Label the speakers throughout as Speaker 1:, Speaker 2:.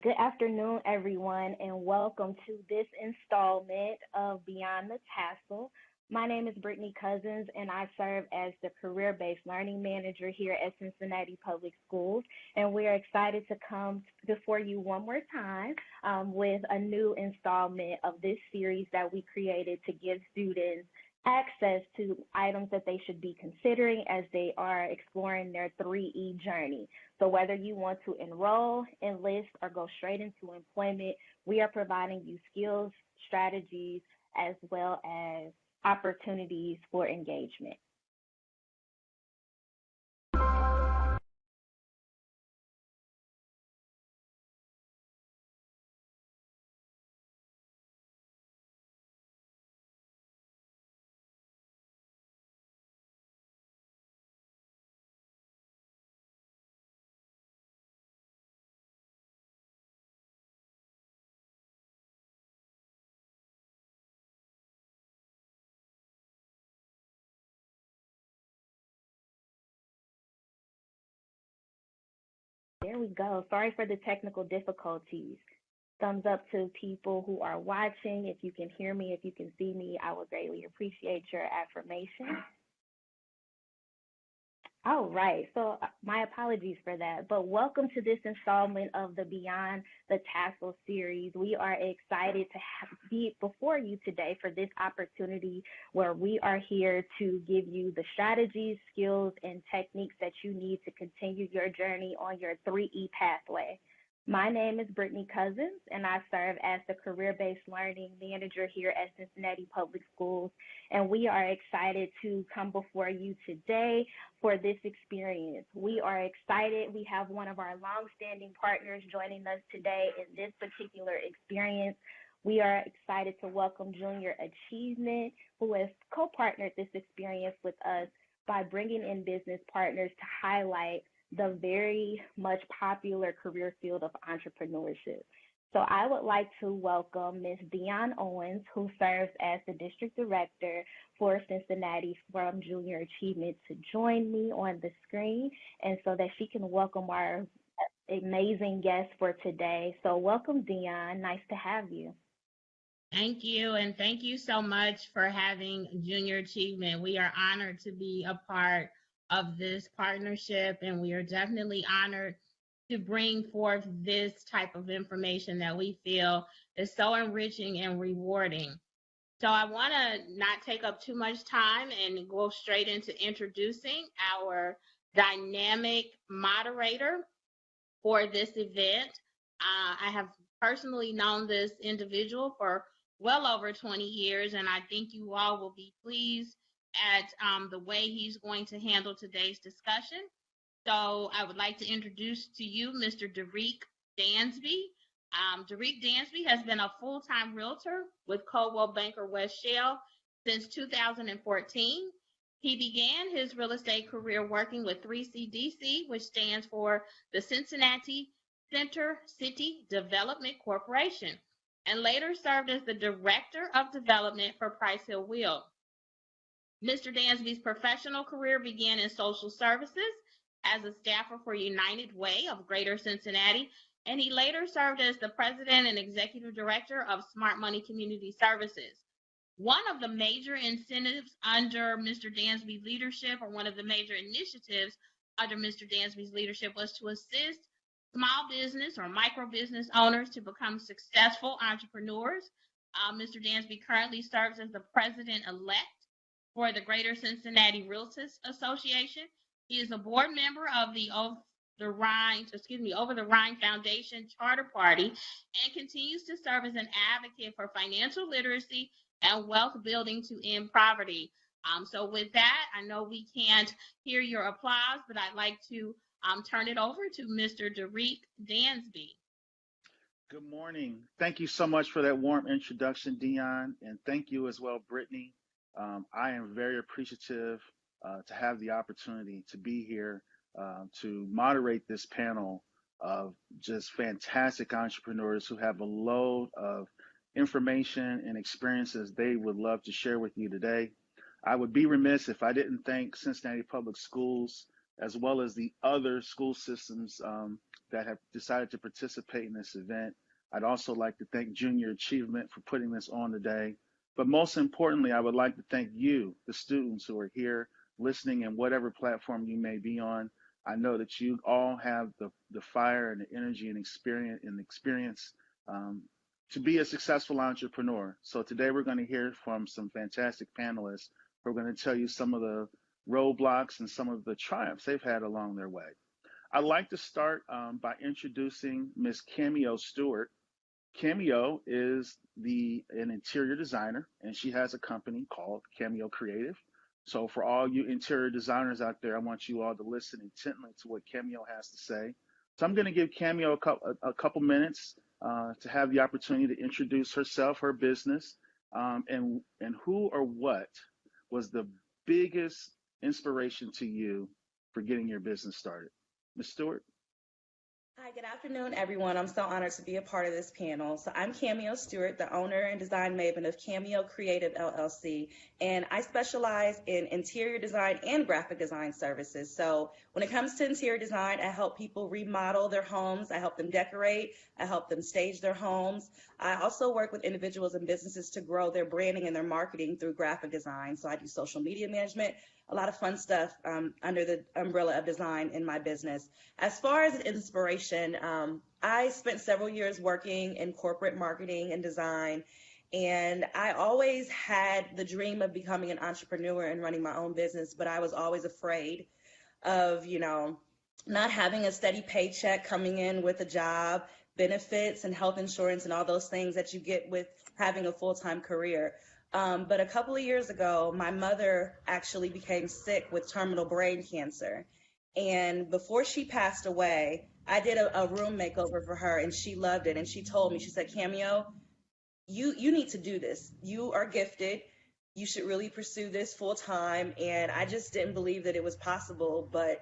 Speaker 1: Good afternoon, everyone, and welcome to this installment of Beyond the Tassel. My name is Brittany Cousins, and I serve as the Career Based Learning Manager here at Cincinnati Public Schools. And we are excited to come before you one more time with a new installment of this series that we created to give students access to items that they should be considering as they are exploring their 3E journey. So whether you want to enroll, enlist, or go straight into employment, we are providing you skills, strategies, as well as opportunities for engagement. There we go. Sorry for the technical difficulties. Thumbs up to people who are watching. If you can hear me, if you can see me, I would greatly appreciate your affirmation. All right. So my apologies for that. But welcome to this installment of the Beyond the Tassel series. We are excited to be before you today for this opportunity where we are here to give you the strategies, skills, and techniques that you need to continue your journey on your 3E pathway. My name is Brittany Cousins, and I serve as the Career Based Learning Manager here at Cincinnati Public Schools. And we are excited to come before you today for this experience. We are excited. We have one of our longstanding partners joining us today in this particular experience. We are excited to welcome Junior Achievement, who has co-partnered this experience with us by bringing in business partners to highlight the very much popular career field of entrepreneurship. So I would like to welcome Ms. Dion Owens, who serves as the District Director for Cincinnati from Junior Achievement, to join me on the screen and so that she can welcome our amazing guest for today. So welcome, Dion. Nice to have you.
Speaker 2: Thank you, and thank you so much for having Junior Achievement. We are honored to be a part of this partnership, and we are definitely honored to bring forth this type of information that we feel is so enriching and rewarding. So I want to not take up too much time and go straight into introducing our dynamic moderator for this event. I have personally known this individual for well over 20 years, and I think you all will be pleased at the way he's going to handle today's discussion. So I would like to introduce to you Mr. Derek Dansby. Derek Dansby has been a full-time realtor with Coldwell Banker West Shell since 2014. He began his real estate career working with 3CDC, which stands for the Cincinnati Center City Development Corporation, and later served as the Director of Development for Price Hill Will. Mr. Dansby's professional career began in social services as a staffer for United Way of Greater Cincinnati, and he later served as the President and Executive Director of Smart Money Community Services. One of the major incentives under Mr. Dansby's leadership, or one of the major initiatives under Mr. Dansby's leadership, was to assist small business or micro business owners to become successful entrepreneurs. Mr. Dansby currently serves as the President-elect for the Greater Cincinnati Realtors Association. He is a board member of the Over the Rhine Foundation Charter Party and continues to serve as an advocate for financial literacy and wealth building to end poverty. So with that, I know we can't hear your applause, but I'd like to turn it over to Mr. Derek Dansby.
Speaker 3: Good morning. Thank you so much for that warm introduction, Dion, and thank you as well, Brittany. I am very appreciative to have the opportunity to be here to moderate this panel of just fantastic entrepreneurs who have a load of information and experiences they would love to share with you today. I would be remiss if I didn't thank Cincinnati Public Schools as well as the other school systems that have decided to participate in this event. I'd also like to thank Junior Achievement for putting this on today. But most importantly, I would like to thank you, the students who are here listening in whatever platform you may be on. I know that you all have the fire and the energy and experience um, to be a successful entrepreneur. So today we're going to hear from some fantastic panelists who are going to tell you some of the roadblocks and some of the triumphs they've had along their way. I'd like to start by introducing Miss Cameo Stewart. Cameo is an interior designer, and she has a company called Cameo Creative. So for all you interior designers out there, I want you all to listen intently to what Cameo has to say. So I'm going to give Cameo a couple minutes to have the opportunity to introduce herself, her business, and who or what was the biggest inspiration to you for getting your business started. Ms. Stewart?
Speaker 4: Hi, good afternoon, everyone. I'm so honored to be a part of this panel. So I'm Cameo Stewart, the owner and design maven of Cameo Creative LLC, and I specialize in interior design and graphic design services. So when it comes to interior design, I help people remodel their homes, I help them decorate, I help them stage their homes. I also work with individuals and businesses to grow their branding and their marketing through graphic design. So I do social media management, a lot of fun stuff under the umbrella of design in my business. As far as inspiration, I spent several years working in corporate marketing and design, and I always had the dream of becoming an entrepreneur and running my own business, but I was always afraid of, not having a steady paycheck coming in with a job, benefits and health insurance and all those things that you get with having a full-time career. But a couple of years ago, my mother actually became sick with terminal brain cancer. And before she passed away, I did a room makeover for her, and she loved it. And she told me, she said, Cameo, you need to do this. You are gifted. You should really pursue this full time. And I just didn't believe that it was possible, but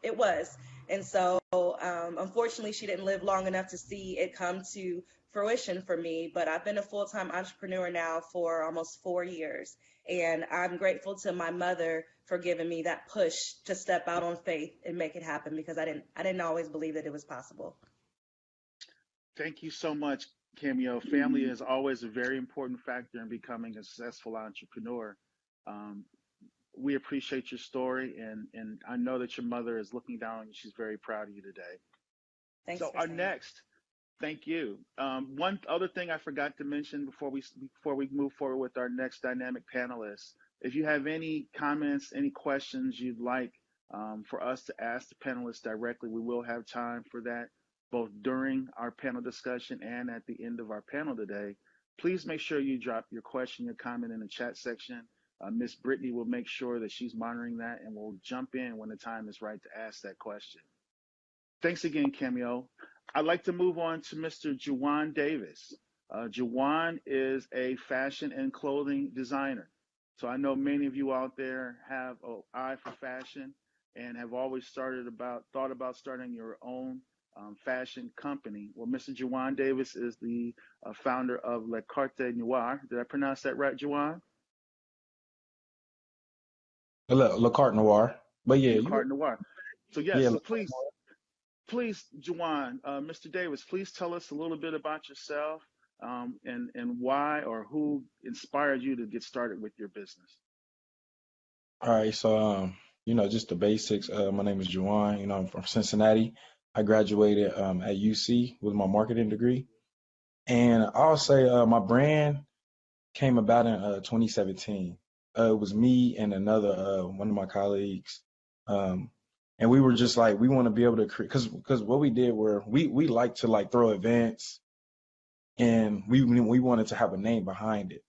Speaker 4: it was. And so unfortunately, she didn't live long enough to see it come to fruition for me, but I've been a full-time entrepreneur now for almost 4 years. And I'm grateful to my mother for giving me that push to step out on faith and make it happen, because I didn't always believe that it was possible.
Speaker 3: Thank you so much, Cameo. Family is always a very important factor in becoming a successful entrepreneur. Um, we appreciate your story, and I know that your mother is looking down on you. She's very proud of you today.
Speaker 4: Thanks
Speaker 3: So
Speaker 4: for
Speaker 3: our
Speaker 4: saying that.
Speaker 3: next, thank you. One other thing I forgot to mention before we move forward with our next dynamic panelist, if you have any comments, any questions you'd like for us to ask the panelists directly, we will have time for that both during our panel discussion and at the end of our panel today. Please make sure you drop your question, your comment in the chat section. Miss Brittany will make sure that she's monitoring that, and will jump in when the time is right to ask that question. Thanks again, Cameo. I'd like to move on to Mr. Juwan Davis. Juwan is a fashion and clothing designer. So I know many of you out there have an eye for fashion and have always thought about starting your own fashion company. Well, Mr. Juwan Davis is the founder of Le Carte Noir. Did I pronounce that right, Juwan?
Speaker 5: Le Carte Noir. But yeah,
Speaker 3: Le
Speaker 5: you
Speaker 3: Carte Noir. So yes,
Speaker 5: yeah,
Speaker 3: so please, Juwan, Mr. Davis, please tell us a little bit about yourself and why or who inspired you to get started with your business.
Speaker 5: all right. So just the basics. My name is Juwan. I'm from Cincinnati. I graduated at UC with my marketing degree. And I'll say my brand came about in 2017. It was me and another one of my colleagues. Um, and we were just like, we want to be able to create, because what we did were we like to like throw events, and we wanted to have a name behind it.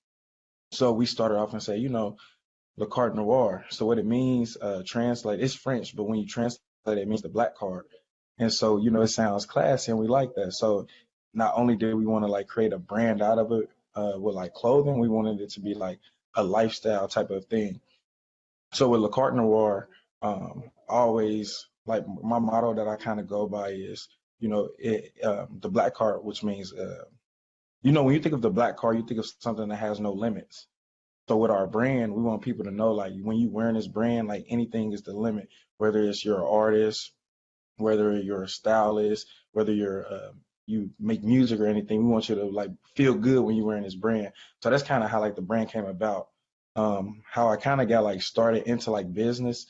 Speaker 5: So we started off and say, Le Carte Noir. So what it means, translate, it's French, but when you translate it, it means the black card. And so, it sounds classy and we like that. So not only did we want to like create a brand out of it with like clothing, we wanted it to be like a lifestyle type of thing. So with Le Carte Noir, always like my motto that I kind of go by is, the black card, which means, when you think of the black card, you think of something that has no limits. So with our brand, we want people to know, like, when you wearing this brand, like, anything is the limit, whether it's you're an artist, whether you're a stylist, whether you make music or anything. We want you to like feel good when you're wearing this brand. So that's kind of how like the brand came about. How I kind of got like started into like business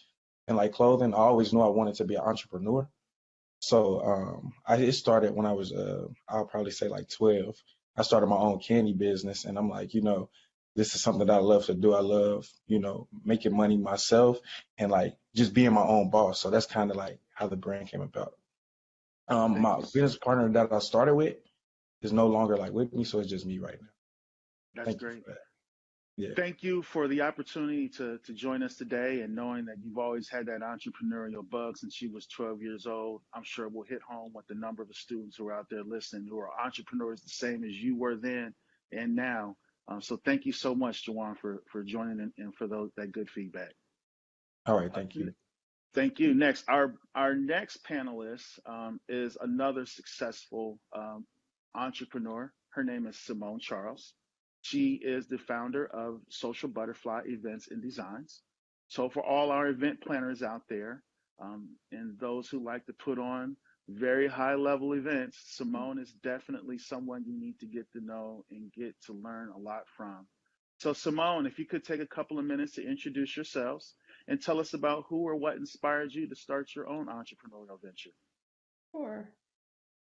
Speaker 5: and like clothing. I always knew I wanted to be an entrepreneur. So it started when I was I'll probably say like 12. I started my own candy business, and I'm like, this is something that I love to do. I love, making money myself and like just being my own boss. So that's kind of like how the brand came about.
Speaker 3: Thank
Speaker 5: My
Speaker 3: you.
Speaker 5: business partner that I started with is no longer like with me, so it's just me right now.
Speaker 3: That's
Speaker 5: Thank you
Speaker 3: great.
Speaker 5: for that. Yeah.
Speaker 3: Thank you for the opportunity to join us today, and knowing that you've always had that entrepreneurial bug since you was 12 years old. I'm sure we'll hit home with the number of the students who are out there listening who are entrepreneurs the same as you were then and now. So thank you so much, Jawan, for joining and for that good feedback.
Speaker 5: All right. Thank you.
Speaker 3: Thank you. Next, our next panelist is another successful entrepreneur. Her name is Simone Charles. She is the founder of Social Butterfly Events and Designs. So for all our event planners out there, and those who like to put on very high level events, Simone is definitely someone you need to get to know and get to learn a lot from. So Simone, if you could take a couple of minutes to introduce yourselves and tell us about who or what inspired you to start your own entrepreneurial venture.
Speaker 6: Sure.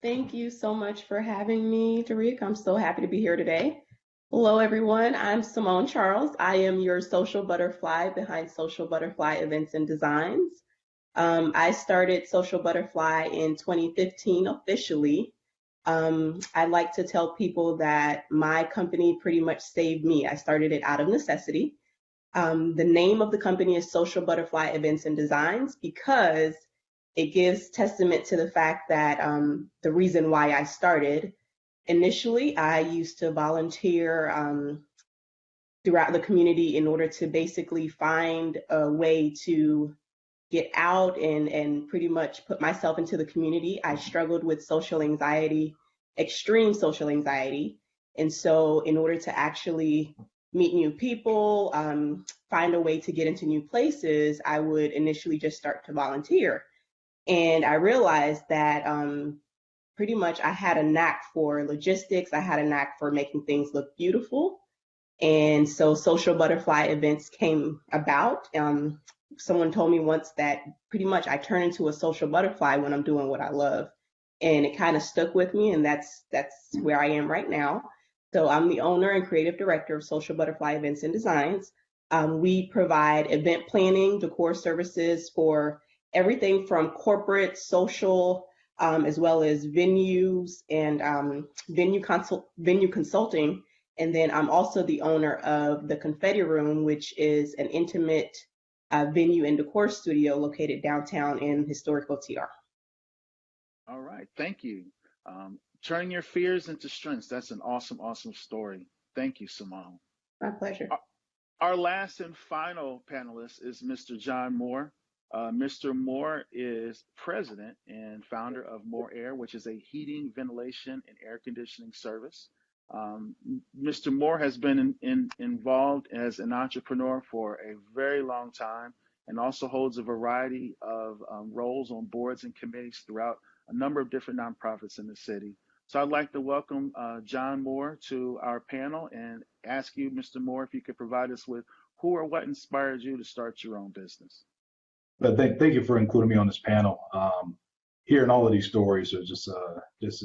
Speaker 6: Thank you so much for having me, Tariq. I'm so happy to be here today. Hello, everyone. I'm Simone Charles. I am your social butterfly behind Social Butterfly Events and Designs. I started Social Butterfly in 2015 officially. I like to tell people that my company pretty much saved me. I started it out of necessity. The name of the company is Social Butterfly Events and Designs because it gives testament to the fact that the reason why I started. Initially, I used to volunteer throughout the community in order to basically find a way to get out and pretty much put myself into the community. I struggled with social anxiety, extreme social anxiety. And so, in order to actually meet new people, find a way to get into new places, I would initially just start to volunteer. And I realized that pretty much I had a knack for logistics, I had a knack for making things look beautiful. And so Social Butterfly Events came about. Someone told me once that pretty much I turn into a social butterfly when I'm doing what I love. And it kind of stuck with me, and that's where I am right now. So I'm the owner and creative director of Social Butterfly Events and Designs. We provide event planning, decor services for everything from corporate, social, as well as venues and venue consulting. And then I'm also the owner of the Confetti Room, which is an intimate venue and decor studio located downtown in historic OTR.
Speaker 3: All right, thank you. Turning your fears into strengths. That's an awesome, awesome story. Thank you, Simone.
Speaker 6: My pleasure.
Speaker 3: Our last and final panelist is Mr. John Moore. Mr. Moore is president and founder of Moore Air, which is a heating, ventilation, and air conditioning service. Mr. Moore has been involved as an entrepreneur for a very long time and also holds a variety of roles on boards and committees throughout a number of different nonprofits in the city. So I'd like to welcome John Moore to our panel and ask you, Mr. Moore, if you could provide us with who or what inspired you to start your own business.
Speaker 7: But thank you for including me on this panel. Hearing all of these stories are just is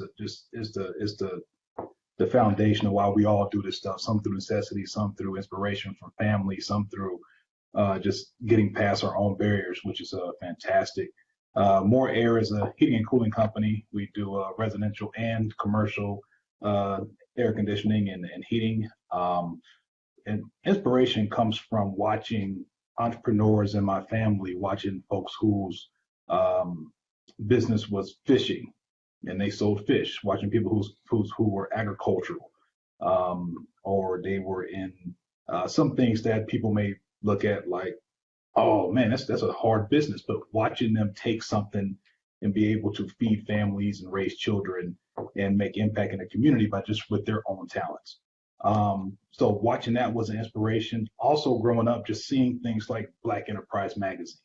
Speaker 7: the foundation of why we all do this stuff. Some through necessity, some through inspiration from family, some through just getting past our own barriers, which is fantastic. More Air is a heating and cooling company. We do residential and commercial air conditioning and heating. And inspiration comes from watching entrepreneurs in my family, watching folks whose business was fishing and they sold fish, watching people who were agricultural, or they were in some things that people may look at like, oh man, that's a hard business, but watching them take something and be able to feed families and raise children and make impact in the community by just with their own talents. So watching that was an inspiration. Also growing up, just seeing things like Black Enterprise magazine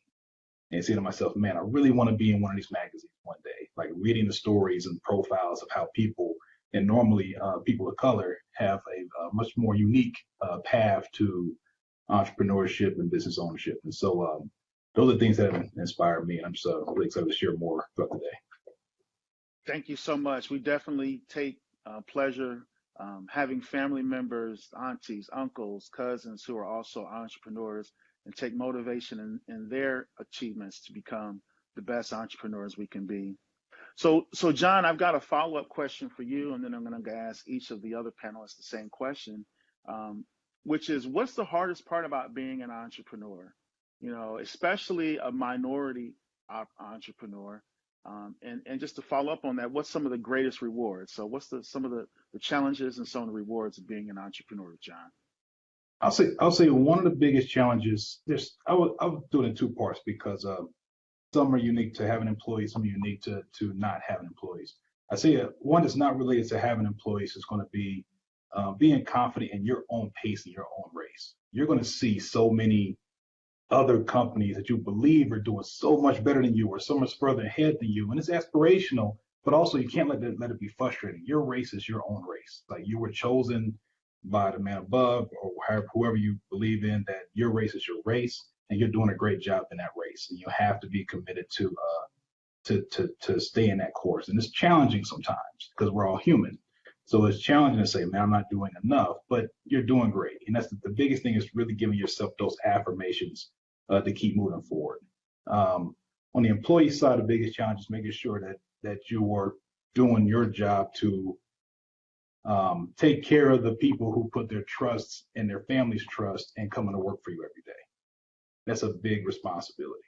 Speaker 7: and saying to myself, man, I really want to be in one of these magazines one day, like reading the stories and profiles of how people, and normally people of color, have a much more unique path to entrepreneurship and business ownership. And so those are things that have inspired me. And I'm so really excited to share more throughout the day.
Speaker 3: Thank you so much. We definitely take pleasure having family members, aunties, uncles, cousins who are also entrepreneurs and take motivation in their achievements to become the best entrepreneurs we can be. So John, I've got a follow-up question for you, and then I'm going to ask each of the other panelists the same question, um, which is, what's the hardest part about being an entrepreneur? You know, especially a minority entrepreneur. And just to follow up on that, what's some of the greatest rewards? So what's some of the challenges and some of the rewards of being an entrepreneur, John?
Speaker 7: I'll say one of the biggest challenges. I would do it in two parts because some are unique to having employees, some are unique to not having employees. I say one that's not related to having employees is going to be being confident in your own pace and your own race. You're going to see so many other companies that you believe are doing so much better than you or so much further ahead than you, and it's aspirational. But also, you can't let it be frustrating. Your race is your own race. Like you were chosen by the man above or whoever you believe in, that your race is your race, and you're doing a great job in that race. And you have to be committed to stay in that course. And it's challenging sometimes because we're all human. So it's challenging to say, man, I'm not doing enough, but you're doing great. And that's the biggest thing, is really giving yourself those affirmations to keep moving forward. On the employee side, the biggest challenge is making sure that you are doing your job to take care of the people who put their trusts and their families' trust in coming to work for you every day. That's a big responsibility.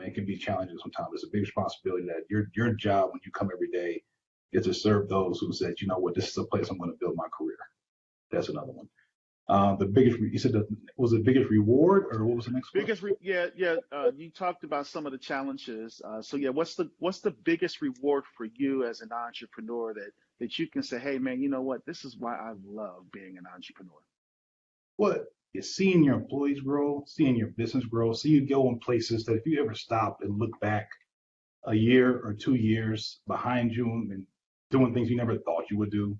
Speaker 7: It can be challenging sometimes. It's a big responsibility that your job when you come every day is to serve those who said, you know what, this is a place I'm going to build my career. That's another one. The biggest, you said that was the biggest reward, or what was the next question?
Speaker 3: Yeah. You talked about some of the challenges. So yeah, what's the biggest reward for you as an entrepreneur that you can say, hey man, you know what, this is why I love being an entrepreneur.
Speaker 7: What is seeing your employees grow, seeing your business grow, see you go in places that if you ever stop and look back a year or 2 years behind you and doing things you never thought you would do,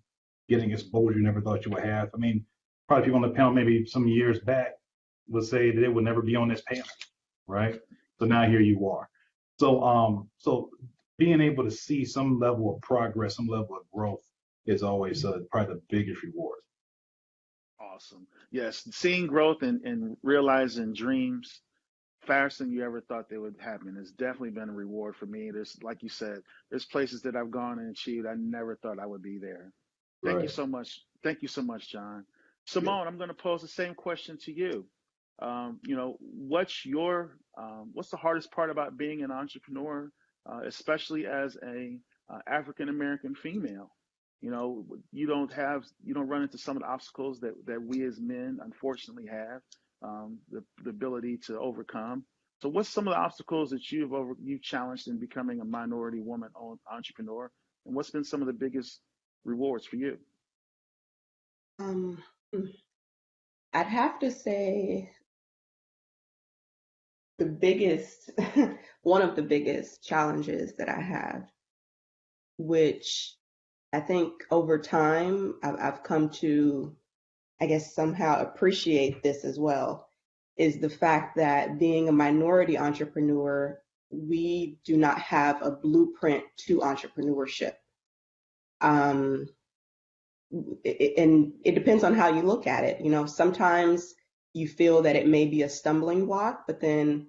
Speaker 7: getting exposure you never thought you would have. I mean, probably people on the panel maybe some years back would say that they would never be on this panel, right? So now here you are. So being able to see some level of progress, some level of growth is always probably the biggest reward.
Speaker 3: Awesome. Yes, seeing growth and realizing dreams faster than you ever thought they would happen has definitely been a reward for me. There's, like you said, there's places that I've gone and achieved I never thought I would be there. Thank you
Speaker 7: Right.
Speaker 3: so much. Thank you so much, John.
Speaker 7: Yeah.
Speaker 3: Simone, I'm going to pose the same question to you. You know, what's the hardest part about being an entrepreneur, especially as a African American female? You know, you don't run into some of the obstacles that we as men unfortunately have, the ability to overcome. So, what's some of the obstacles that you've challenged in becoming a minority woman-owned entrepreneur, and what's been some of the biggest rewards for you?
Speaker 6: Um, I'd have to say the biggest, one of the biggest challenges that I have, which I think over time I've come to, I guess, somehow appreciate this as well, is the fact that being a minority entrepreneur, we do not have a blueprint to entrepreneurship. Um, and it depends on how you look at it. You know, sometimes you feel that it may be a stumbling block, but then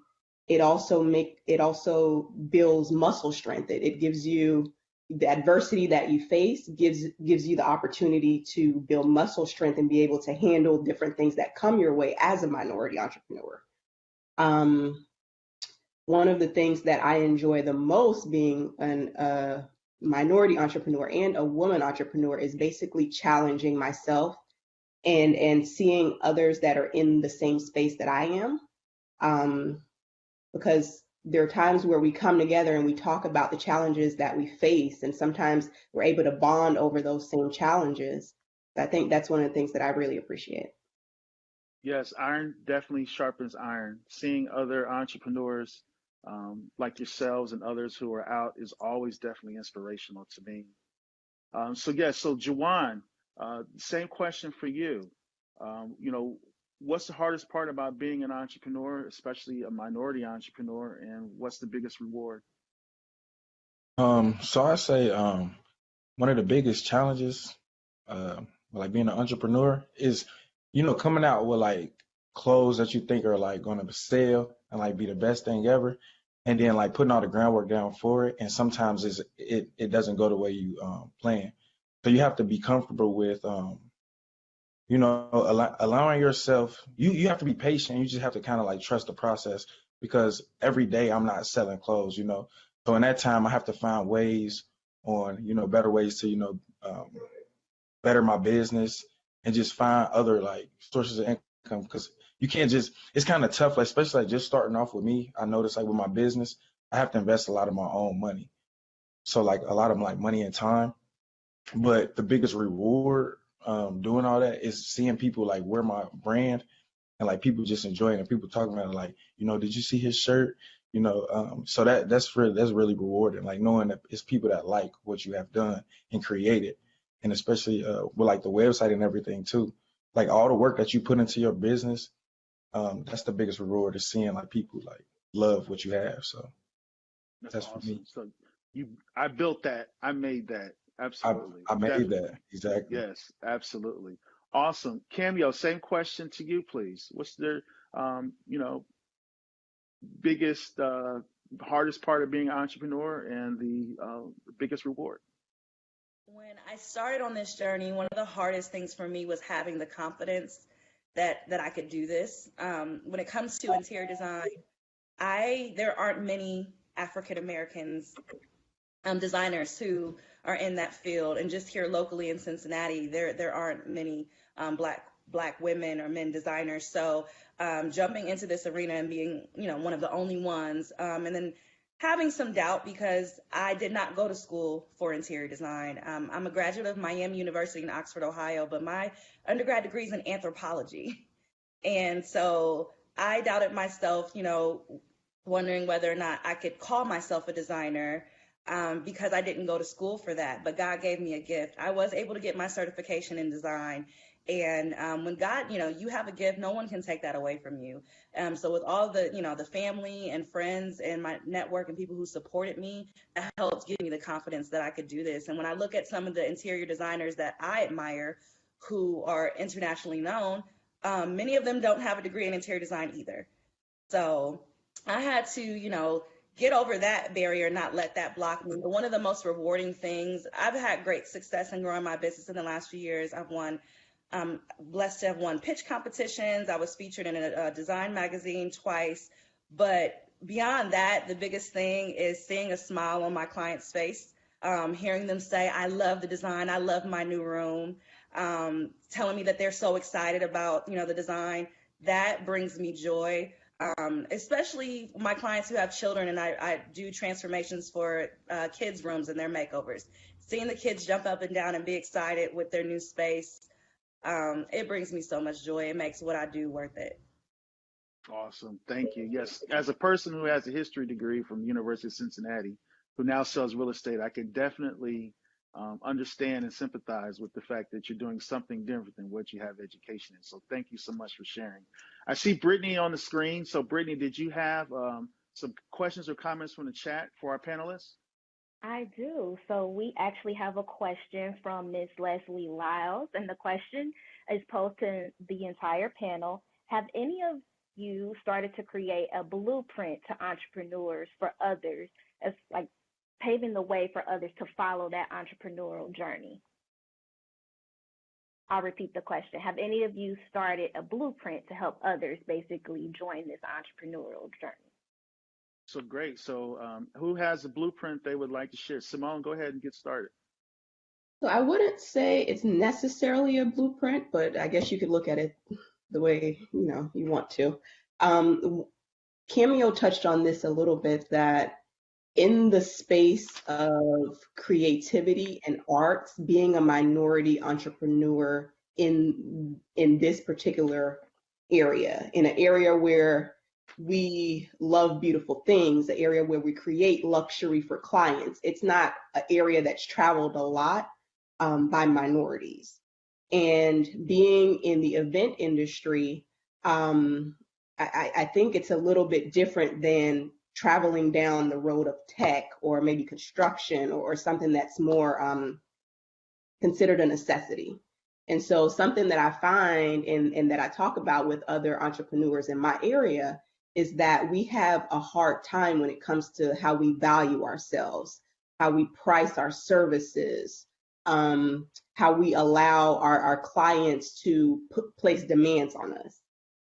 Speaker 6: it also builds muscle strength. It gives you the adversity that you face gives you the opportunity to build muscle strength and be able to handle different things that come your way as a minority entrepreneur. Um, One of the things that I enjoy the most being a minority entrepreneur and a woman entrepreneur is basically challenging myself and seeing others that are in the same space that I am. Um, because there are times where we come together and we talk about the challenges that we face, and sometimes we're able to bond over those same challenges. I think that's one of the things that I really appreciate.
Speaker 3: Yes, iron definitely sharpens iron. Seeing other entrepreneurs like yourselves and others who are out is always definitely inspirational to me. So Jawan, same question for you. You know, what's the hardest part about being an entrepreneur, especially a minority entrepreneur, and what's the biggest reward?
Speaker 5: So I say one of the biggest challenges, like being an entrepreneur, is coming out with like clothes that you think are like going to sell and like be the best thing ever, and then like putting all the groundwork down for it, and sometimes it doesn't go the way you plan. So you have to be comfortable with allowing yourself. You have to be patient. You just have to kind of like trust the process because every day I'm not selling clothes. So in that time I have to find ways on better ways to better my business and just find other like sources of income because you can't just it's kind of tough, like, especially like just starting off with me. I noticed like with my business I have to invest a lot of my own money, so like a lot of like money and time. But the biggest reward doing all that is seeing people like wear my brand and like people just enjoying it, people talking about it, like, did you see his shirt? So that's really rewarding, like knowing that it's people that like what you have done and created, and especially with like the website and everything too, like all the work that you put into your business. That's the biggest reward, is seeing like people like love what you have. So
Speaker 3: That's
Speaker 5: that's for me.
Speaker 3: awesome. So I built that. I made that.
Speaker 5: I
Speaker 3: Absolutely.
Speaker 5: I made
Speaker 3: Definitely.
Speaker 5: that exactly.
Speaker 3: Yes, absolutely. Awesome. Cameo, same question to you, please. What's the, you know, biggest, hardest part of being an entrepreneur and the biggest reward?
Speaker 4: When I started on this journey, one of the hardest things for me was having the confidence that I could do this. When it comes to interior design, I there aren't many African Americans designers who are in that field, and just here locally in Cincinnati, there aren't many black women or men designers. So jumping into this arena and being one of the only ones, and then having some doubt because I did not go to school for interior design. I'm a graduate of Miami University in Oxford, Ohio, but my undergrad degree is in anthropology. And so I doubted myself, wondering whether or not I could call myself a designer, because I didn't go to school for that. But God gave me a gift. I was able to get my certification in design. And when God, you have a gift, no one can take that away from you. So with all the family and friends and my network and people who supported me, that helped give me the confidence that I could do this. And when I look at some of the interior designers that I admire who are internationally known, many of them don't have a degree in interior design either. So I had to, get over that barrier, not let that block me. But one of the most rewarding things, I've had great success in growing my business in the last few years. Blessed to have won pitch competitions. I was featured in a design magazine twice. But beyond that, the biggest thing is seeing a smile on my client's face, hearing them say, I love the design, I love my new room, telling me that they're so excited about, the design. That brings me joy. Especially my clients who have children, and I do transformations for kids' rooms and their makeovers. Seeing the kids jump up and down and be excited with their new space, it brings me so much joy. It makes what I do worth it.
Speaker 3: Awesome. Thank you. Yes, as a person who has a history degree from the University of Cincinnati, who now sells real estate, I can definitely understand and sympathize with the fact that you're doing something different than what you have education in. So thank you so much for sharing. I see Brittany on the screen. So Brittany, did you have some questions or comments from the chat for our panelists?
Speaker 1: I do. So we actually have a question from Miss Leslie Lyles, and the question is posed to the entire panel. Have any of you started to create a blueprint to entrepreneurs for others, as like paving the way for others to follow that entrepreneurial journey? I'll repeat the question. Have any of you started a blueprint to help others basically join this entrepreneurial journey?
Speaker 3: So great. So who has a blueprint they would like to share? Simone, go ahead and get started.
Speaker 6: So I wouldn't say it's necessarily a blueprint, but I guess you could look at it the way you want to. Cameo touched on this a little bit, that in the space of creativity and arts, being a minority entrepreneur in this particular area, in an area where we love beautiful things, an area where we create luxury for clients. It's not an area that's traveled a lot by minorities. And being in the event industry, I think it's a little bit different than traveling down the road of tech or maybe construction or something that's more considered a necessity. And so something that I find and that I talk about with other entrepreneurs in my area is that we have a hard time when it comes to how we value ourselves, how we price our services, how we allow our clients to place demands on us.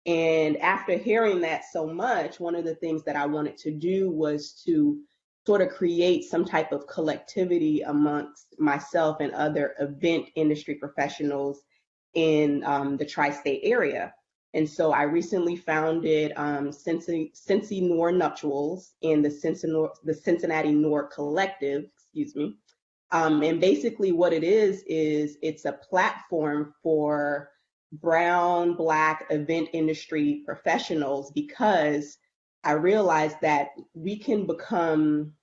Speaker 6: And after hearing that so much, one of the things that I wanted to do was to sort of create some type of collectivity amongst myself and other event industry professionals in the tri-state area. And so I recently founded Cincy Noir Nuptials and the Cincinnati Noir Collective, excuse me. And basically what it is it's a platform for Brown, Black event industry professionals, because I realized that we can become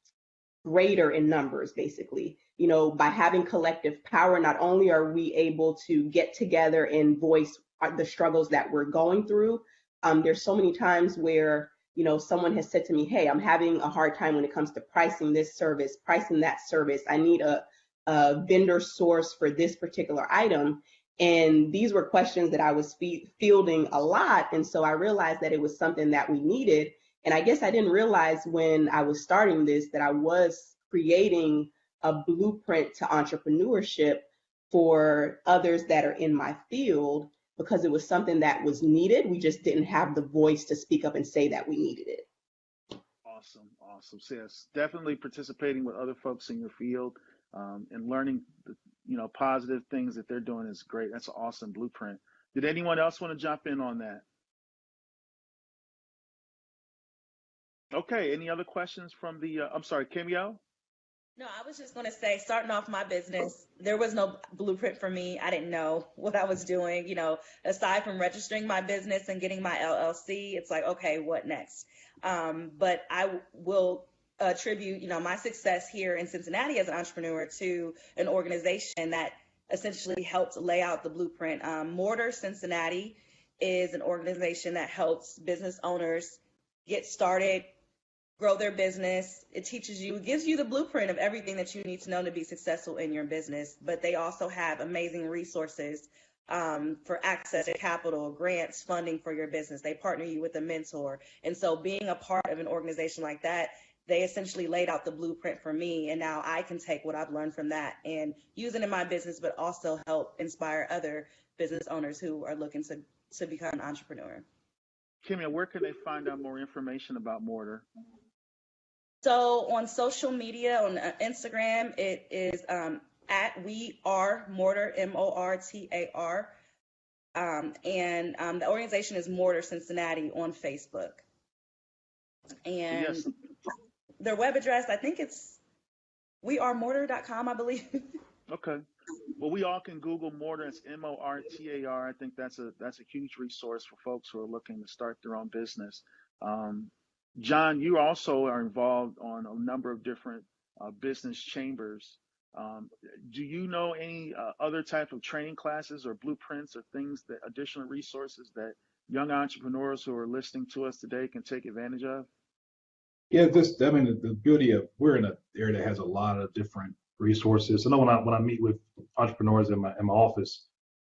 Speaker 6: greater in numbers, basically. You know, by having collective power, not only are we able to get together and voice the struggles that we're going through, there's so many times where, you know, someone has said to me, hey, I'm having a hard time when it comes to pricing this service, pricing that service. I need a vendor source for this particular item. And these were questions that I was fielding a lot. And so I realized that it was something that we needed. And I guess I didn't realize when I was starting this that I was creating a blueprint to entrepreneurship for others that are in my field, because it was something that was needed. We just didn't have the voice to speak up and say that we needed it.
Speaker 3: Awesome, awesome. So yes, definitely participating with other folks in your field and learning, positive things that they're doing is great. That's an awesome blueprint. Did anyone else want to jump in on that? Okay. Any other questions from the? I'm sorry, Kimio.
Speaker 4: No, I was just going to say, starting off my business, there was no blueprint for me. I didn't know what I was doing. Aside from registering my business and getting my LLC, it's like, okay, what next? But I will attribute, my success here in Cincinnati as an entrepreneur to an organization that essentially helped lay out the blueprint. Mortar Cincinnati is an organization that helps business owners get started, grow their business. It gives you the blueprint of everything that you need to know to be successful in your business. But they also have amazing resources for access to capital, grants, funding for your business. They partner you with a mentor. And so being a part of an organization like that, they essentially laid out the blueprint for me. And now I can take what I've learned from that and use it in my business, but also help inspire other business owners who are looking to become an entrepreneur.
Speaker 3: Kimia, where can they find out more information about Mortar?
Speaker 4: So on social media, on Instagram, it is at We Are Mortar, MORTAR. And the organization is Mortar Cincinnati on Facebook. And yes, their web address, I think it's wearemortar.com, I believe.
Speaker 3: Okay. Well, we all can Google Mortar. It's MORTAR. I think that's a huge resource for folks who are looking to start their own business. John, you also are involved on a number of different business chambers. Do you know any other type of training classes or blueprints or things that additional resources that young entrepreneurs who are listening to us today can take advantage of?
Speaker 7: Yeah, the beauty of we're in an area that has a lot of different resources. I know when I meet with entrepreneurs in my office,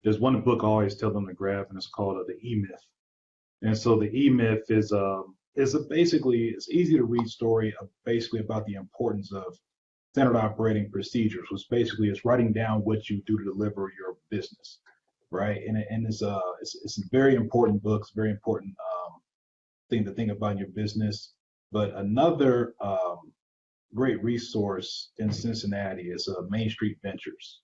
Speaker 7: there's one book I always tell them to grab, and it's called The E-Myth. And so the E-Myth is basically it's easy to read story basically about the importance of standard operating procedures, which basically is writing down what you do to deliver your business, right? And it's a very important book, it's a very important thing to think about in your business. But another great resource in Cincinnati is Main Street Ventures.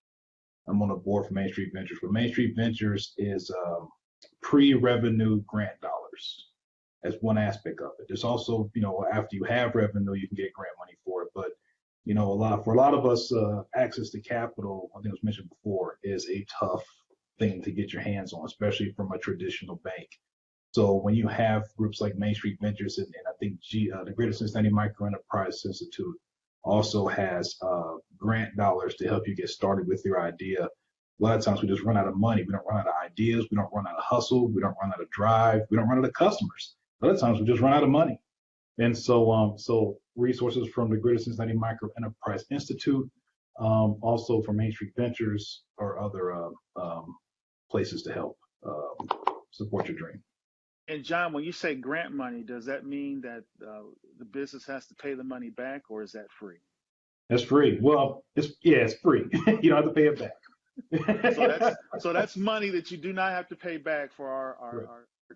Speaker 7: I'm on the board for Main Street Ventures, but Main Street Ventures is pre-revenue grant dollars. as one aspect of it. There's also, after you have revenue, you can get grant money for it. But, for a lot of us, access to capital, I think it was mentioned before, is a tough thing to get your hands on, especially from a traditional bank. So when you have groups like Main Street Ventures, and I think the Greater Cincinnati Micro Enterprise Institute also has grant dollars to help you get started with your idea. A lot of times we just run out of money. We don't run out of ideas. We don't run out of hustle. We don't run out of drive. We don't run out of customers. A lot of times we just run out of money. And so resources from the Greater Cincinnati Micro Enterprise Institute, also from Main Street Ventures or other places to help support your dream.
Speaker 3: And John, when you say grant money, does that mean that the business has to pay the money back, or is that free?
Speaker 7: That's free. Well, it's free. You don't have to pay it back.
Speaker 3: so that's money that you do not have to pay back for
Speaker 7: Right.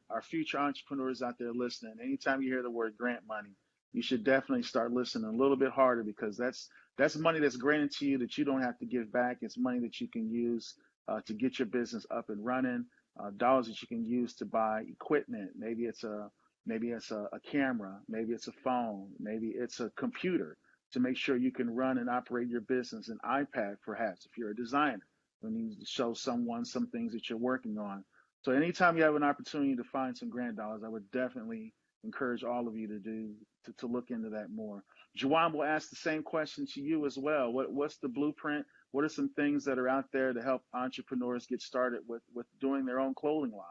Speaker 3: our future entrepreneurs out there listening. Anytime you hear the word grant money, you should definitely start listening a little bit harder, because that's money that's granted to you that you don't have to give back. It's money that you can use to get your business up and running. Dollars that you can use to buy equipment. Maybe it's a camera, maybe it's a phone, maybe it's a computer to make sure you can run and operate your business. An iPad, perhaps, if you're a designer, when you show someone some things that you're working on. So anytime you have an opportunity to find some grant dollars, I would definitely encourage all of you to look into that more. Juwan will ask the same question to you as well. What's the blueprint? What are some things that are out there to help entrepreneurs get started with doing their own clothing line?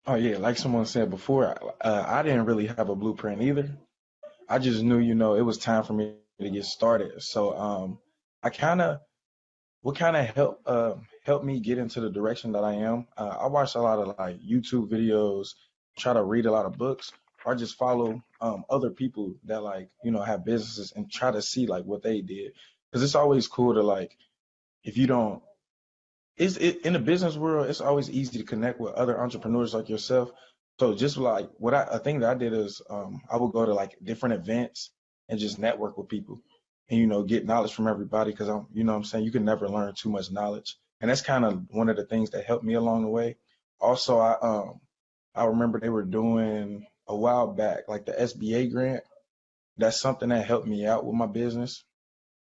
Speaker 5: Oh yeah, like someone said before, I didn't really have a blueprint either. I just knew, it was time for me to get started. So I kind of what kind of helped me get into the direction that I am. I watch a lot of like YouTube videos, try to read a lot of books, or just follow other people that have businesses and try to see like what they did. Because it's always cool to like, if you don't, in the business world, it's always easy to connect with other entrepreneurs like yourself. So just like a thing that I did is I would go to like different events and just network with people and, get knowledge from everybody, because what I'm saying, you can never learn too much knowledge. And that's kind of one of the things that helped me along the way. Also, I remember they were doing a while back, like the SBA grant. That's something that helped me out with my business.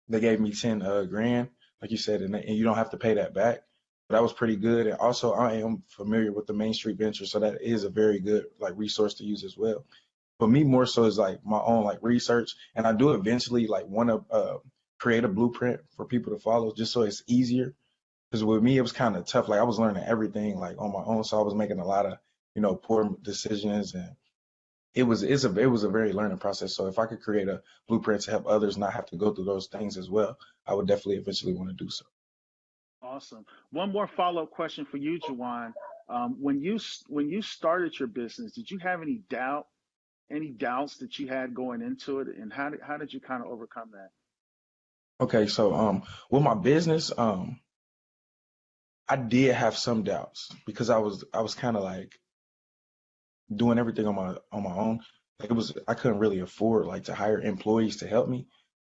Speaker 5: They gave me 10 grand, like you said, and you don't have to pay that back. But that was pretty good. And also, I am familiar with the Main Street Venture, so that is a very good like resource to use as well. But me more so is like my own like research, and I do eventually like want to create a blueprint for people to follow, just so it's easier. Because with me, it was kind of tough. Like I was learning everything like on my own, so I was making a lot of poor decisions, and it was a very learning process. So if I could create a blueprint to help others not have to go through those things as well, I would definitely eventually want to do so.
Speaker 3: Awesome. One more follow-up question for you, Juwan. When you started your business, did you have any doubts that you had going into it, and how did you kind of overcome that?
Speaker 5: Okay, so with my business, I did have some doubts because I was kind of like doing everything on my own. Like I couldn't really afford like to hire employees to help me.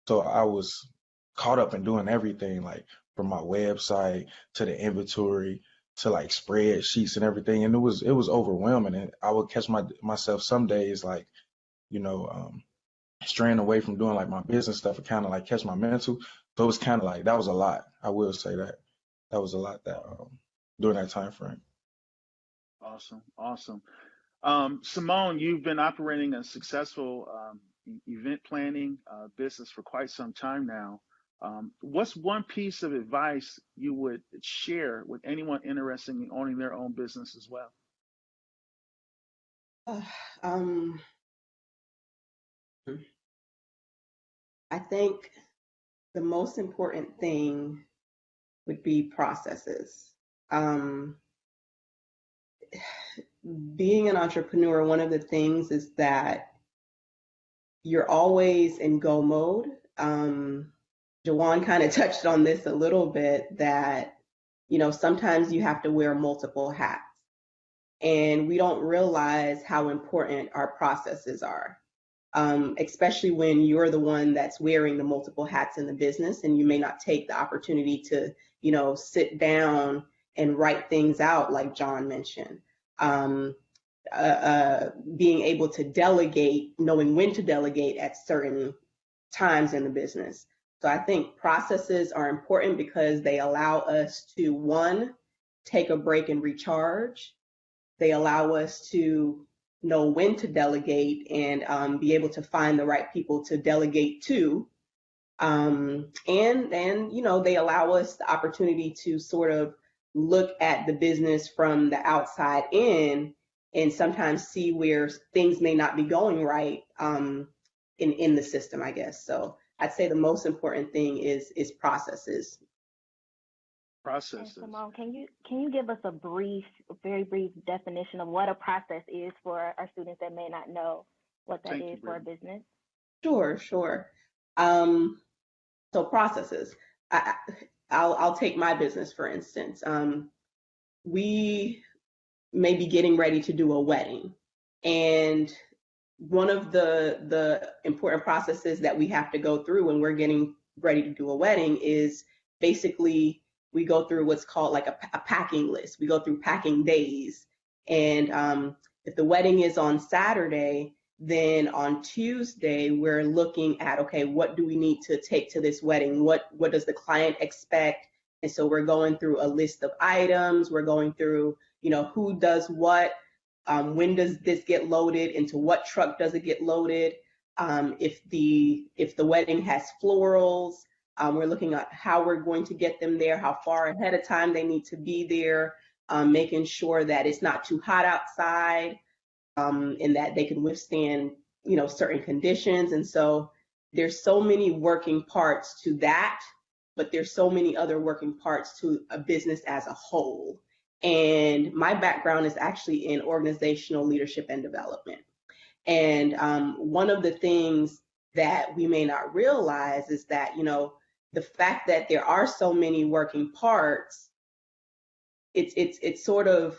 Speaker 5: So I was caught up in doing everything, like from my website to the inventory to like spreadsheets and everything. And it was overwhelming. And I would catch myself some days like, you know, straying away from doing like my business stuff and kind of like catch my mental. So it was kind of like that was a lot. I will say that was a lot that during that time frame.
Speaker 3: Awesome. Simone, you've been operating a successful event planning business for quite some time now. What's one piece of advice you would share with anyone interested in owning their own business as well?
Speaker 6: Um, I think the most important thing would be processes. Being an entrepreneur, one of the things is that you're always in go mode. Jawan kind of touched on this a little bit, that, sometimes you have to wear multiple hats. And we don't realize how important our processes are, especially when you're the one that's wearing the multiple hats in the business, and you may not take the opportunity to, sit down and write things out like John mentioned. being able to delegate, knowing when to delegate at certain times in the business. So I think processes are important because they allow us to, one, take a break and recharge. They allow us to know when to delegate and be able to find the right people to delegate to. And you know, they allow us the opportunity to sort of look at the business from the outside in and sometimes see where things may not be going right in the system, I guess. So I'd say the most important thing is processes.
Speaker 1: And
Speaker 3: Processes.
Speaker 1: Simone, can you give us a very brief definition of what a process is for our students that may not know what that
Speaker 3: Thank you,
Speaker 1: is for a
Speaker 3: Brittany.
Speaker 1: business?
Speaker 6: Sure, sure. Um, so processes. I, I'll take my business for instance. We may be getting ready to do a wedding, and one of the important processes that we have to go through when we're getting ready to do a wedding is basically we go through what's called like a packing list. We go through packing days, and if the wedding is on Saturday, then on Tuesday we're looking at, okay, what do we need to take to this wedding? What does the client expect? And so we're going through a list of items. We're going through, you know, who does what, when does this get loaded? Into what truck does it get loaded? If the wedding has florals, we're looking at how we're going to get them there, how far ahead of time they need to be there, making sure that it's not too hot outside, and that they can withstand, you know, certain conditions. And so there's so many working parts to that, but there's so many other working parts to a business as a whole. And my background is actually in organizational leadership and development. And one of the things that we may not realize is that, you know, the fact that there are so many working parts, it's sort of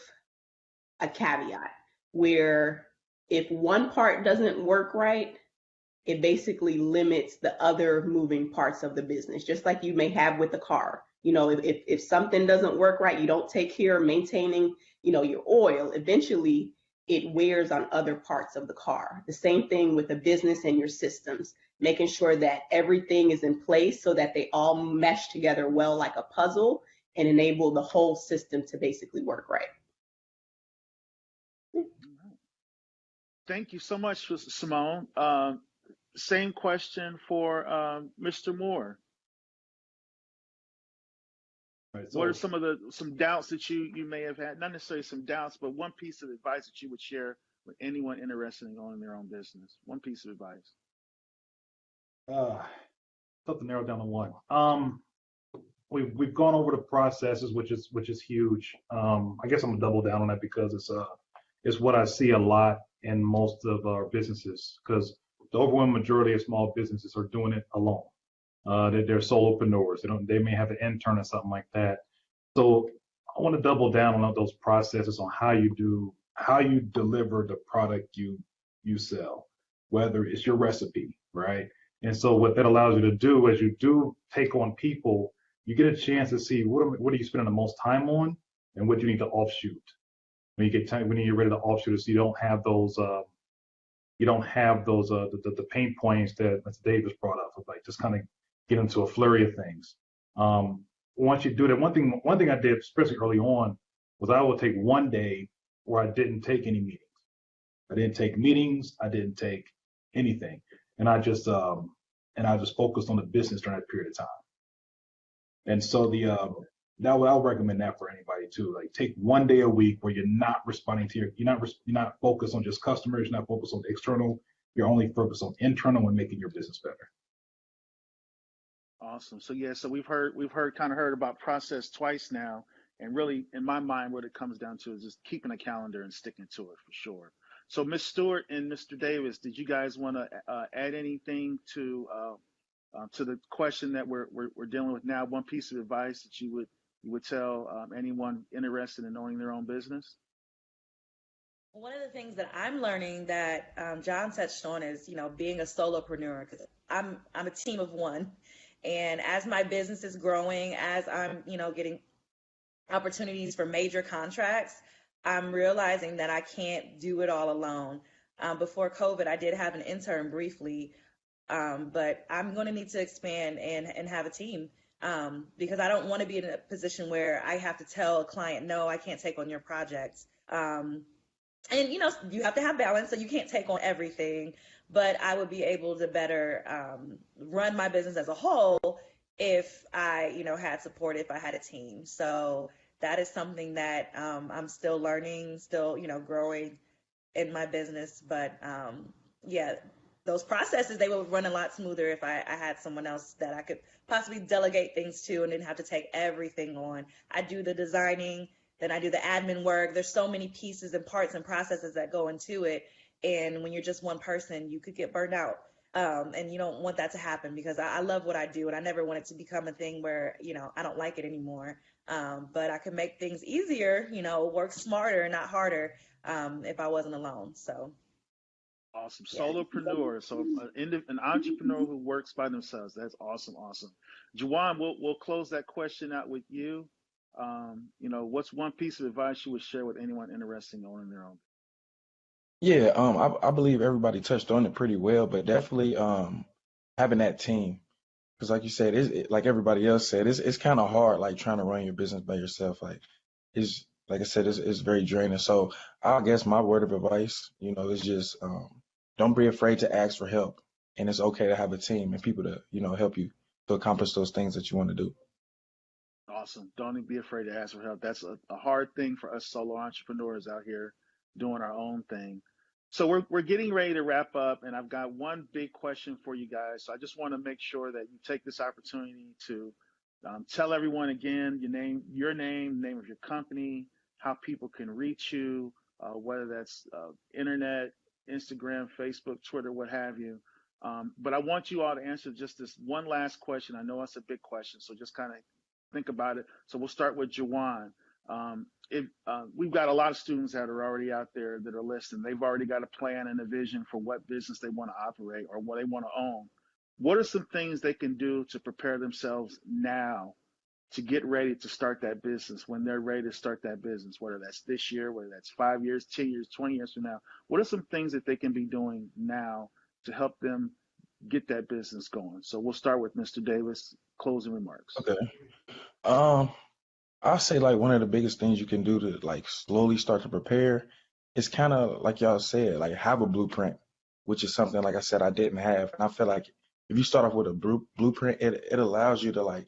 Speaker 6: a caveat where if one part doesn't work right, it basically limits the other moving parts of the business, just like you may have with the car. You know, if something doesn't work right, you don't take care of maintaining, you know, your oil, eventually it wears on other parts of the car. The same thing with the business and your systems, making sure that everything is in place so that they all mesh together well like a puzzle and enable the whole system to basically work right.
Speaker 3: Thank you so much, Simone. Same question for Mr. Moore.
Speaker 7: Right.
Speaker 3: What are
Speaker 7: So
Speaker 3: some doubts that you may have had? Not necessarily some doubts, but one piece of advice that you would share with anyone interested in owning their own business. One piece of advice.
Speaker 7: uh, tough to narrow down to one. We've gone over the processes, which is huge. I guess I'm gonna double down on that because it's what I see a lot in most of our businesses, because the overwhelming majority of small businesses are doing it alone. They're solopreneurs. They may have an intern or something like that. So I want to double down on those processes on how you deliver the product you sell, whether it's your recipe, right? And so what that allows you to do as you do take on people, you get a chance to see what are you spending the most time on and what you need to offshoot. When you get ready to offshoot, so you don't have those the pain points that Mr. Davis brought up, of like just kind of get into a flurry of things. Once you do that, one thing I did, especially early on, was I would take one day where I didn't take any meetings. I didn't take meetings. I didn't take anything, and I just focused on the business during that period of time. And so I'll recommend that for anybody too. Like take one day a week where you're not responding to you're not focused on just customers, you're not focused on the external, you're only focused on internal and making your business better.
Speaker 3: Awesome. So yeah, so we've heard about process twice now, and really, in my mind, what it comes down to is just keeping a calendar and sticking to it for sure. So Miss Stewart and Mr. Davis, did you guys want to add anything to the question that we're dealing with now? One piece of advice that you would tell anyone interested in owning their own business?
Speaker 4: One of the things that I'm learning that John touched on is, being a solopreneur, because I'm a team of one. And as my business is growing, as I'm, getting opportunities for major contracts, I'm realizing that I can't do it all alone. Before COVID, I did have an intern briefly, but I'm going to need to expand and have a team, because I don't want to be in a position where I have to tell a client, no, I can't take on your projects. And you have to have balance, so you can't take on everything, but I would be able to better run my business as a whole if I had support, if I had a team. So that is something that I'm still learning, still growing in my business. But yeah, those processes, they would run a lot smoother if I had someone else that I could possibly delegate things to and didn't have to take everything on. I do the designing, then I do the admin work. There's so many pieces and parts and processes that go into it. And when you're just one person, you could get burned out. And you don't want that to happen, because I love what I do, and I never want it to become a thing where, I don't like it anymore. But I can make things easier, work smarter, not harder, if I wasn't alone. So,
Speaker 3: Awesome.
Speaker 4: yeah.
Speaker 3: Solopreneur. So an entrepreneur who works by themselves. That's awesome. Awesome. Juwan, we'll close that question out with you. What's one piece of advice you would share with anyone interested in owning their own?
Speaker 5: Yeah, I believe everybody touched on it pretty well, but definitely having that team. Because like you said, like everybody else said, it's kind of hard, like trying to run your business by yourself. Like it's like I said, it's very draining. So I guess my word of advice, is just don't be afraid to ask for help, and it's okay to have a team and people to help you to accomplish those things that you want to do.
Speaker 3: Awesome. Don't even be afraid to ask for help. That's a hard thing for us solo entrepreneurs out here doing our own thing. So we're getting ready to wrap up, and I've got one big question for you guys. So I just want to make sure that you take this opportunity to tell everyone again your name of your company, how people can reach you, whether that's internet, Instagram, Facebook, Twitter, what have you. But I want you all to answer just this one last question. I know it's a big question, so just kind of think about it. So we'll start with Jawan. If we've got a lot of students that are already out there that are listening, they've already got a plan and a vision for what business they want to operate or what they want to own. What are some things they can do to prepare themselves now to get ready to start that business when they're ready to start that business, whether that's this year, whether that's 5 years, 10 years, 20 years from now? What are some things that they can be doing now to help them get that business going? So we'll start with Mr. Davis, closing remarks.
Speaker 5: Okay. Um, I'll say like one of the biggest things you can do to like slowly start to prepare is kind of like y'all said, like have a blueprint, which is something like I said I didn't have. And I feel like if you start off with a blueprint, it allows you to like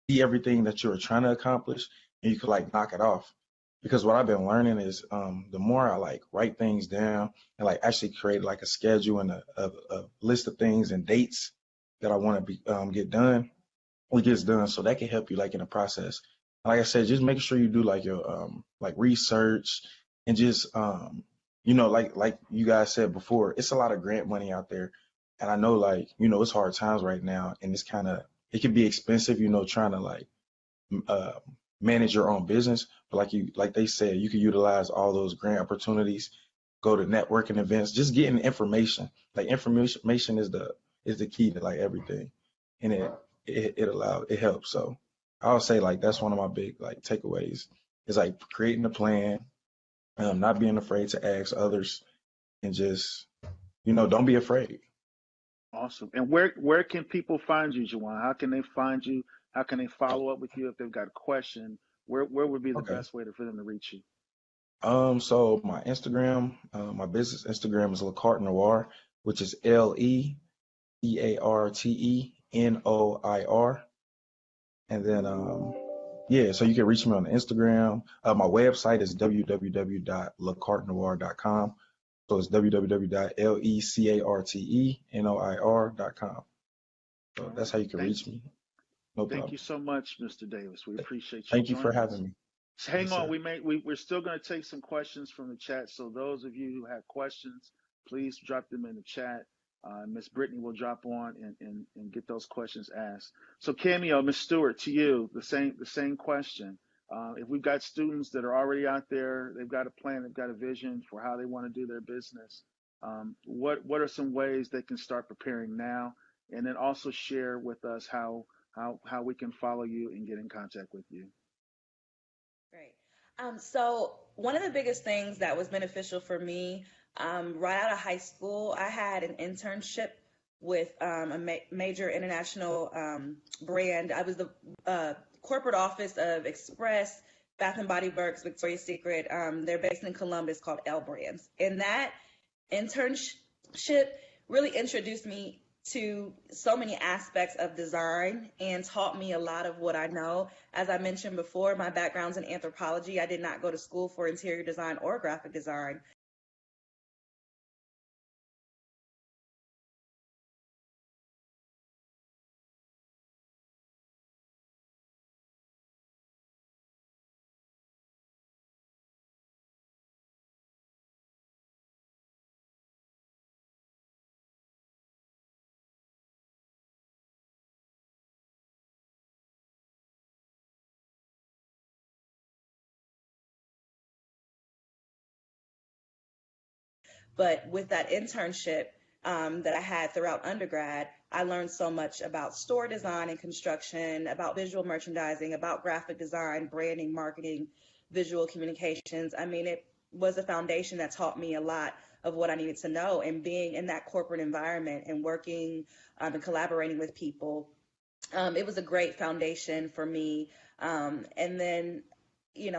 Speaker 5: see everything that you're trying to accomplish and you can like knock it off. Because what I've been learning is the more I like write things down and like actually create like a schedule and a list of things and dates that I want to be get done, it gets done. So that can help you like in the process. Like I said, just make sure you do like your like research and just like you guys said before, it's a lot of grant money out there. And I know like, it's hard times right now and it can be expensive, trying to like uh manage your own business. But like they said, you can utilize all those grant opportunities, go to networking events, just getting information. Like information is the key to like everything. And it helps. So I would say like that's one of my big like takeaways is like creating a plan, not being afraid to ask others, and just don't be afraid.
Speaker 3: Awesome. And where can people find you, Juwan? How can they find you? How can they follow up with you if they've got a question? Where would be the
Speaker 5: Okay.
Speaker 3: best way for them to reach you?
Speaker 5: So my Instagram, my business Instagram is LeCart Noir, which is LeCartenoir. And then yeah, so you can reach me on Instagram. My website is www.lecartenoir.com. So it's www.lecartenoir.com.
Speaker 3: All
Speaker 5: So that's
Speaker 3: right.
Speaker 5: how you can reach me. No
Speaker 3: Thank
Speaker 5: problem.
Speaker 3: you so much, Mr. Davis. We appreciate you
Speaker 5: Thank you for
Speaker 3: joining
Speaker 5: having
Speaker 3: us.
Speaker 5: me.
Speaker 3: So hang
Speaker 5: Yes,
Speaker 3: on.
Speaker 5: sir.
Speaker 3: We're still going to take some questions from the chat. So those of you who have questions, please drop them in the chat. Miss Brittany will drop on and get those questions asked. So Cameo, Miss Stewart, to you, the same question. If we've got students that are already out there, they've got a plan, they've got a vision for how they want to do their business. What are some ways they can start preparing now? And then also share with us how we can follow you and get in contact with you.
Speaker 4: Great. So one of the biggest things that was beneficial for me, right out of high school, I had an internship with a major international brand. I was the corporate office of Express, Bath and Body Works, Victoria's Secret. They're based in Columbus, called L Brands, and that internship really introduced me to so many aspects of design and taught me a lot of what I know. As I mentioned before, my background's in anthropology. I did not go to school for interior design or graphic design. But with that internship that I had throughout undergrad, I learned so much about store design and construction, about visual merchandising, about graphic design, branding, marketing, visual communications. I mean, it was a foundation that taught me a lot of what I needed to know. And being in that corporate environment and working and collaborating with people, it was a great foundation for me. And then,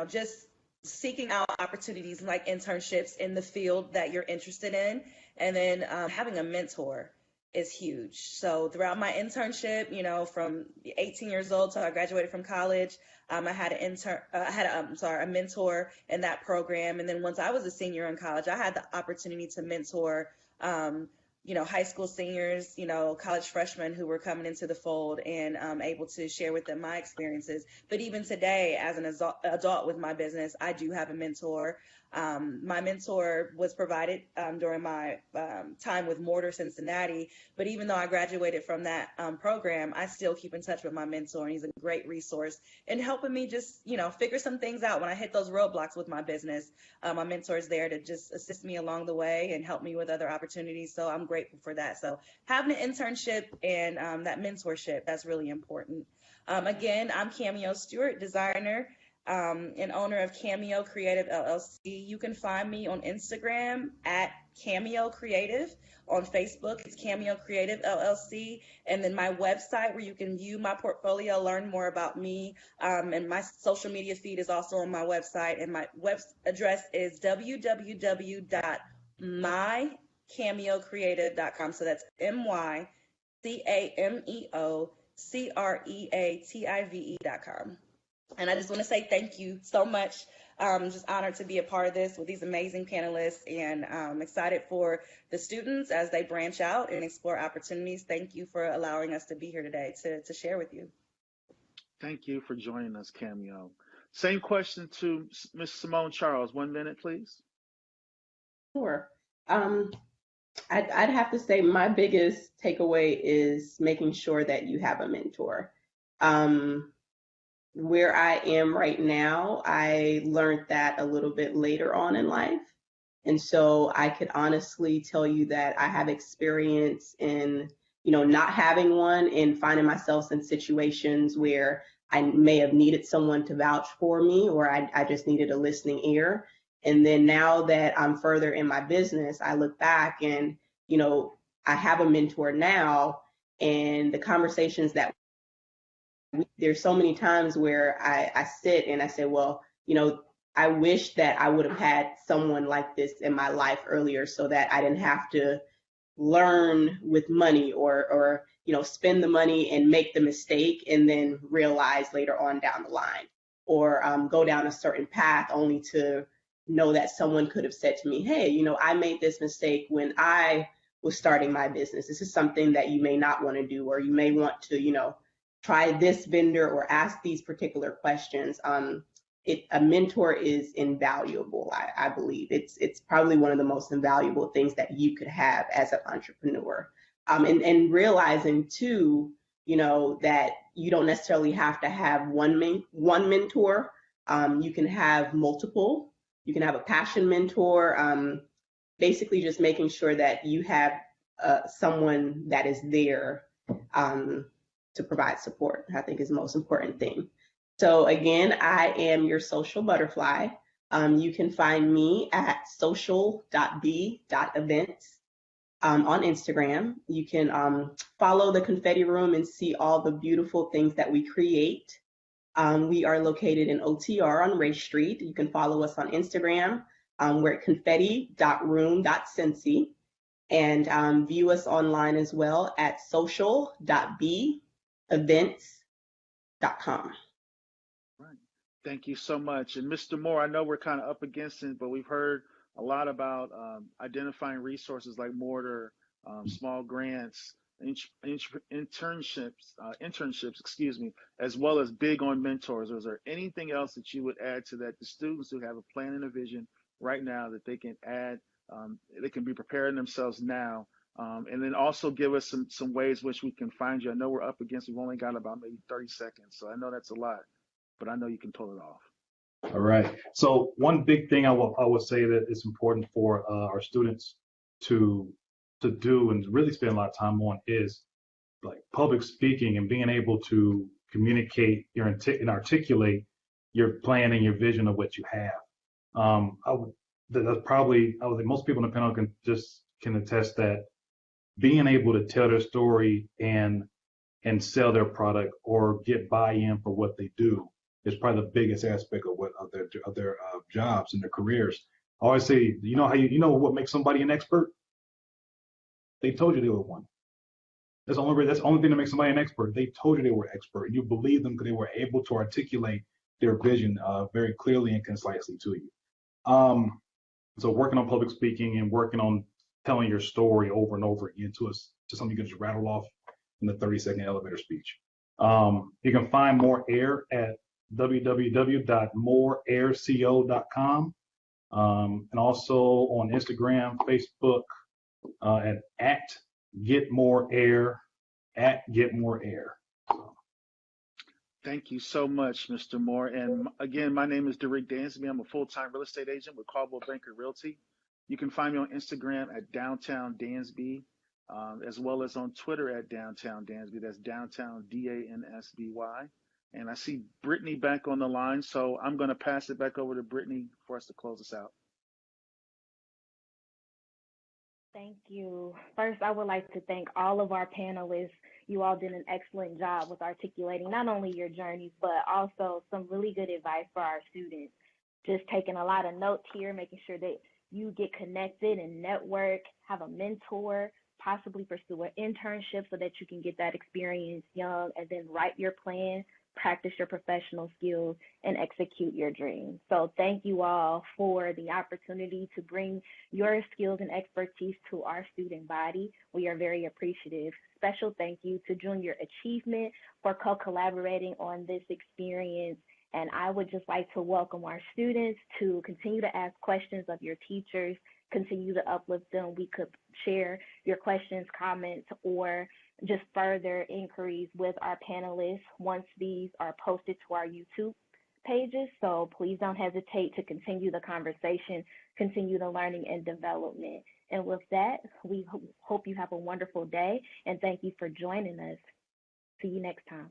Speaker 4: just seeking out opportunities like internships in the field that you're interested in, and then having a mentor is huge. So throughout my internship, from 18 years old till I graduated from college, I had a mentor in that program. And then once I was a senior in college, I had the opportunity to mentor um, high school seniors, college freshmen who were coming into the fold, and able to share with them my experiences. But even today, as an adult with my business, I do have a mentor. My mentor was provided during my time with Mortar Cincinnati. But even though I graduated from that program, I still keep in touch with my mentor, and he's a great resource in helping me just, figure some things out when I hit those roadblocks with my business. My mentor is there to just assist me along the way and help me with other opportunities. So I'm grateful for that. So having an internship and that mentorship, that's really important. Again, I'm Cameo Stewart, designer and owner of Cameo Creative LLC. You can find me on Instagram at Cameo Creative. On Facebook, it's Cameo Creative LLC. And then my website, where you can view my portfolio, learn more about me. And my social media feed is also on my website. And my web address is www.mycameocreative.com. So that's MyCameocreative.com. And I just want to say thank you so much. Just honored to be a part of this with these amazing panelists, and excited for the students as they branch out and explore opportunities. Thank you for allowing us to be here today to share with you.
Speaker 3: Thank you for joining us, Cameo. Same question to Ms. Simone Charles. 1 minute, please.
Speaker 6: Sure. Um, I'd have to say my biggest takeaway is making sure that you have a mentor. Um, where I am right now, I learned that a little bit later on in life. And so I could honestly tell you that I have experience in, not having one and finding myself in situations where I may have needed someone to vouch for me, or I just needed a listening ear. And then now that I'm further in my business, I look back and, I have a mentor now, and the conversations that there's so many times where I sit and I say, well, I wish that I would have had someone like this in my life earlier, so that I didn't have to learn with money, or spend the money and make the mistake and then realize later on down the line, or go down a certain path only to know that someone could have said to me, hey, I made this mistake when I was starting my business. This is something that you may not want to do, or you may want to, try this vendor or ask these particular questions. A mentor is invaluable. I believe it's probably one of the most invaluable things that you could have as an entrepreneur. And realizing too, that you don't necessarily have to have one mentor. You can have multiple. You can have a passion mentor. Basically, just making sure that you have someone that is there to provide support, I think, is the most important thing. So again, I am your social butterfly. You can find me at social.b.events on Instagram. You can follow the Confetti Room and see all the beautiful things that we create. We are located in OTR on Ray Street. You can follow us on Instagram. We're at confetti.room.cincy, and view us online as well at social.bevents.com.
Speaker 3: Right. Thank you so much. And Mr. Moore, I know we're kind of up against it, but we've heard a lot about identifying resources like Mortar, small grants, internships, excuse me, as well as big on mentors. Is there anything else that you would add to that? The students who have a plan and a vision right now that they can add, they can be preparing themselves now. And then also give us some ways which we can find you. I know we're up against, we've only got about maybe 30 seconds, so I know that's a lot, but I know you can pull it off.
Speaker 7: All right. So one big thing I would say that is important for our students to do and really spend a lot of time on is like public speaking and being able to communicate and articulate your plan and your vision of what you have. That's probably, I would think most people in the panel can attest that being able to tell their story and sell their product or get buy-in for what they do is probably the biggest aspect of their jobs and their careers. I always say, you know what makes somebody an expert? They told you they were one. That's the only thing that makes somebody an expert. They told you they were expert, and you believe them because they were able to articulate their vision very clearly and concisely to you. So working on public speaking and working on telling your story over and over again to something you can just rattle off in the 30-second elevator speech. You can find more air at www.moreairco.com, and also on Instagram, Facebook, at Get More Air, at Get More Air.
Speaker 3: Thank you so much, Mr. Moore. And again, my name is Derek Dansby. I'm a full-time real estate agent with Caldwell Banker Realty. You can find me on Instagram at Downtown Dansby, as well as on Twitter at Downtown Dansby. That's Downtown DANSBY. And I see Brittany back on the line, so I'm going to pass it back over to Brittany for us to close us out.
Speaker 1: Thank you. First, I would like to thank all of our panelists. You all did an excellent job with articulating not only your journeys, but also some really good advice for our students. Just taking a lot of notes here, making sure that you get connected and network, have a mentor, possibly pursue an internship so that you can get that experience young, and then write your plan, practice your professional skills, and execute your dreams. So thank you all for the opportunity to bring your skills and expertise to our student body. We are very appreciative. Special thank you to Junior Achievement for co-collaborating on this experience. And I would just like to welcome our students to continue to ask questions of your teachers, continue to uplift them. We could share your questions, comments, or just further inquiries with our panelists once these are posted to our YouTube pages. So please don't hesitate to continue the conversation, continue the learning and development. And with that, we hope you have a wonderful day, and thank you for joining us. See you next time.